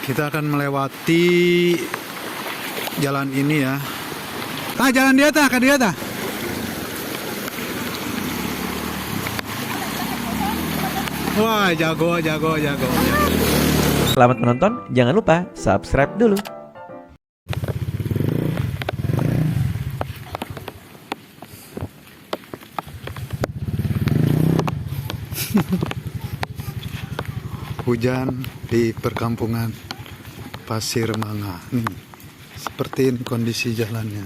Kita akan melewati jalan ini ya. Jalan dia tah, ke dia tah. Wah, jago. Selamat menonton, jangan lupa subscribe dulu. Hujan di perkampungan Pasir Manga. Seperti ini kondisi jalannya.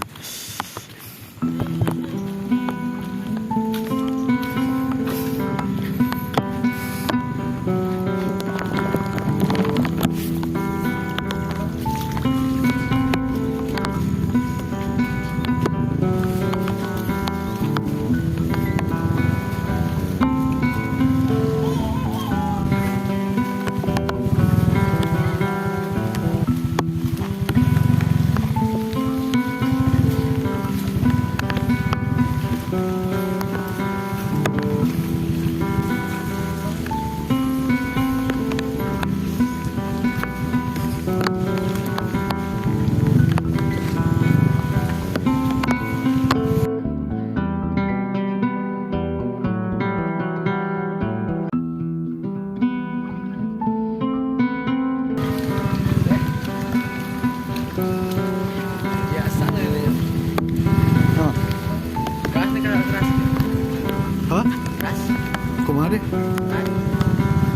Kemana?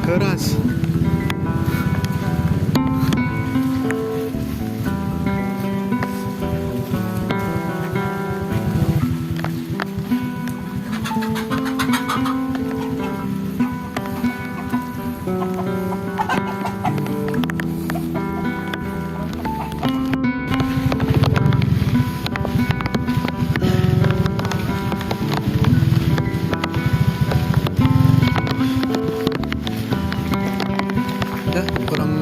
Keras. Kurang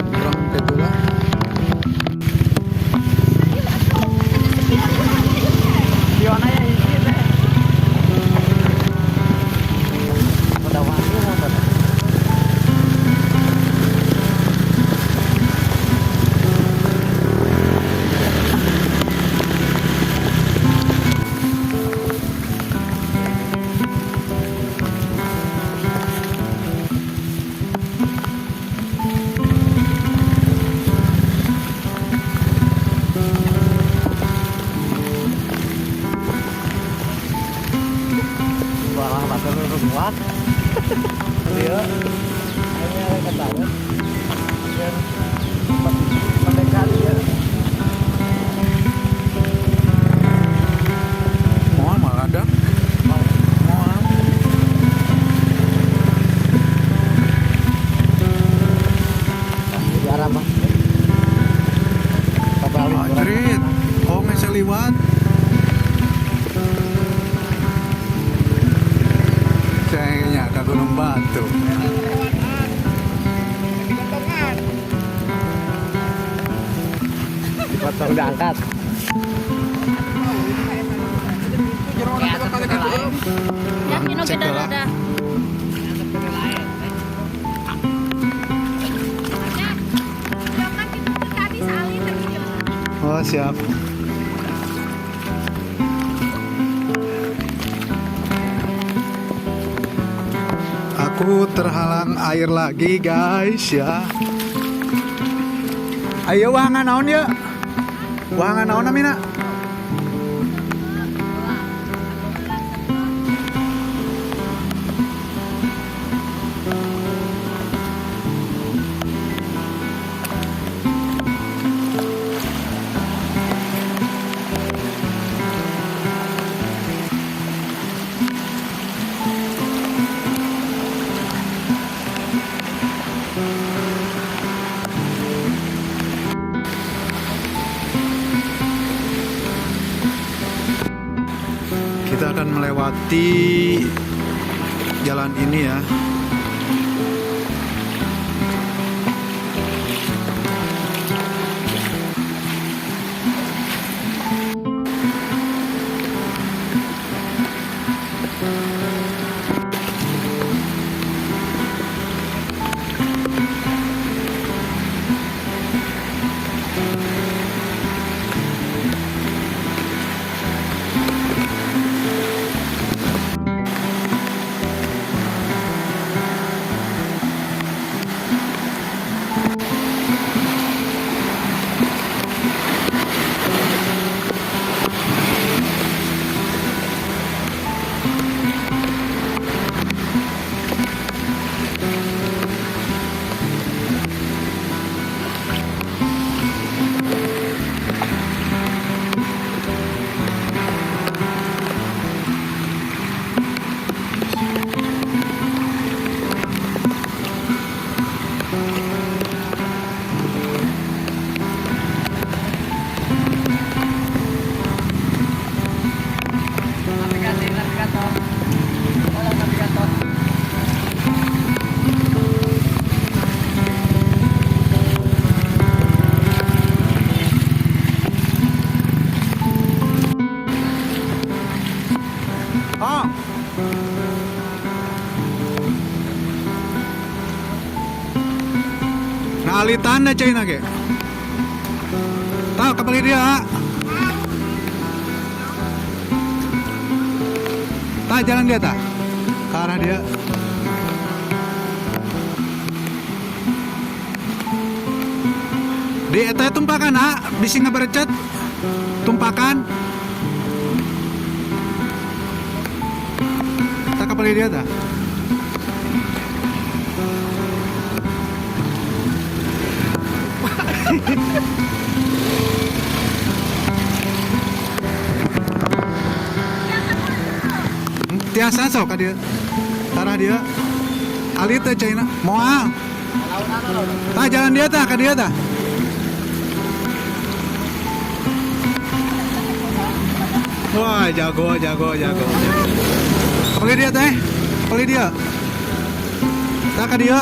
ketulah. Iya, hanya ketahuan. Dan pandai kali ya. Mau malah ada. Mau. Di arah bang. Jerit. Oh, nggak liwat. Kayaknya ke Gunung Batu. Potong diangkat. Cek lah. Oh, siap. Aku terhalang air lagi guys ya. Ayo wahangan naon ya? Wahangan naon amina? Kita akan melewati jalan ini ya. Kali tanda China ke. Tahu kapal dia. Tak jalan dia tak. Ke arah dia. Di eta tumpakan bisi ngaberecet. Tumpakan. Tak kapal dia tak. Tiasa sok ka dia. Arah dia. Ali teh China. Moal. Tak jalan dia tah ka dia tah. Wah, jago. Apalagi dia teh? Apalagi dia? Tak ka dia.